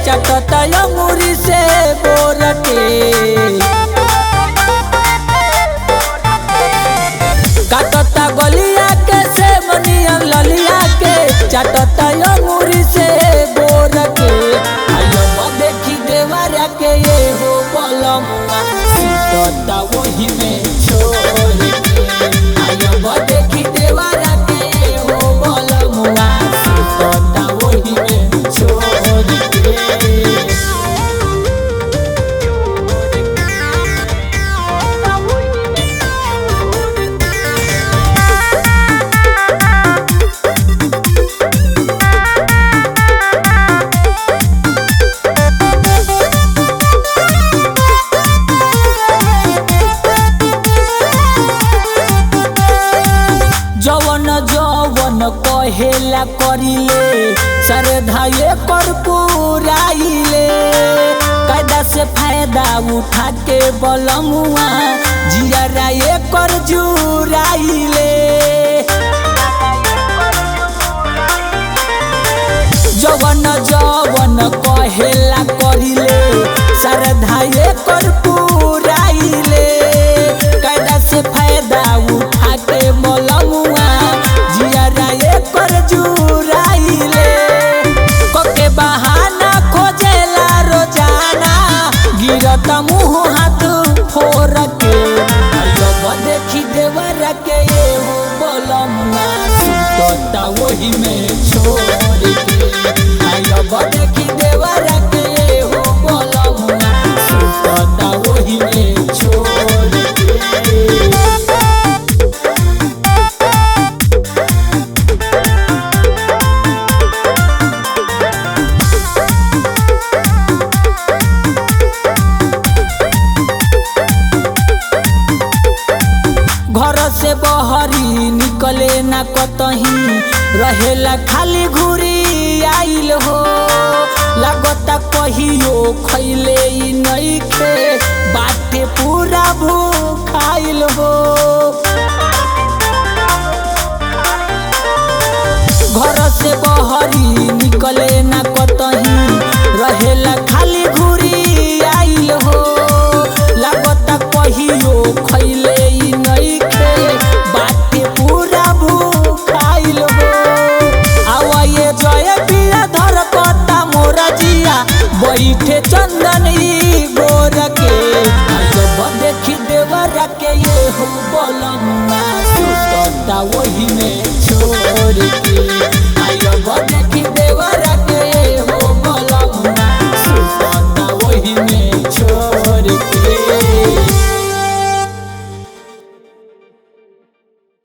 चटता अंगूरी से बोर के काटता गलिया के से मनिया ललिया के चटता अंगूरी से बोर के आयो देखी देवरा के ये हो बलमुआ सीता वही में छोड़ के आयो देखी देवरा के ये हो बलमुआ सीता वही में छोड़ के। जवन कहेला करिले श्रद्धा ये कर पुराइले कायदा से फायदा उठा के बलमुआ जियारा ये कर जुराइले जवन कहेला करिले श्रद्धा ये कर पुराइले कायदा से फायदा उठा के बलमुआ जियारा ये कर जुराइले कोके बहाना खोजेला रोजाना गिरत मुँह हाथ फोर के आयो देखी देवरा के ये हो बलमुआ सुतता वही में छोड़ के आयो देखी देवरा के ये हो बलमुआ सुतता वही में छोड़ के। घर से बहरी निकले ना कतही रहेला खाली घूरी आइल हो लगता कहियो खैले नई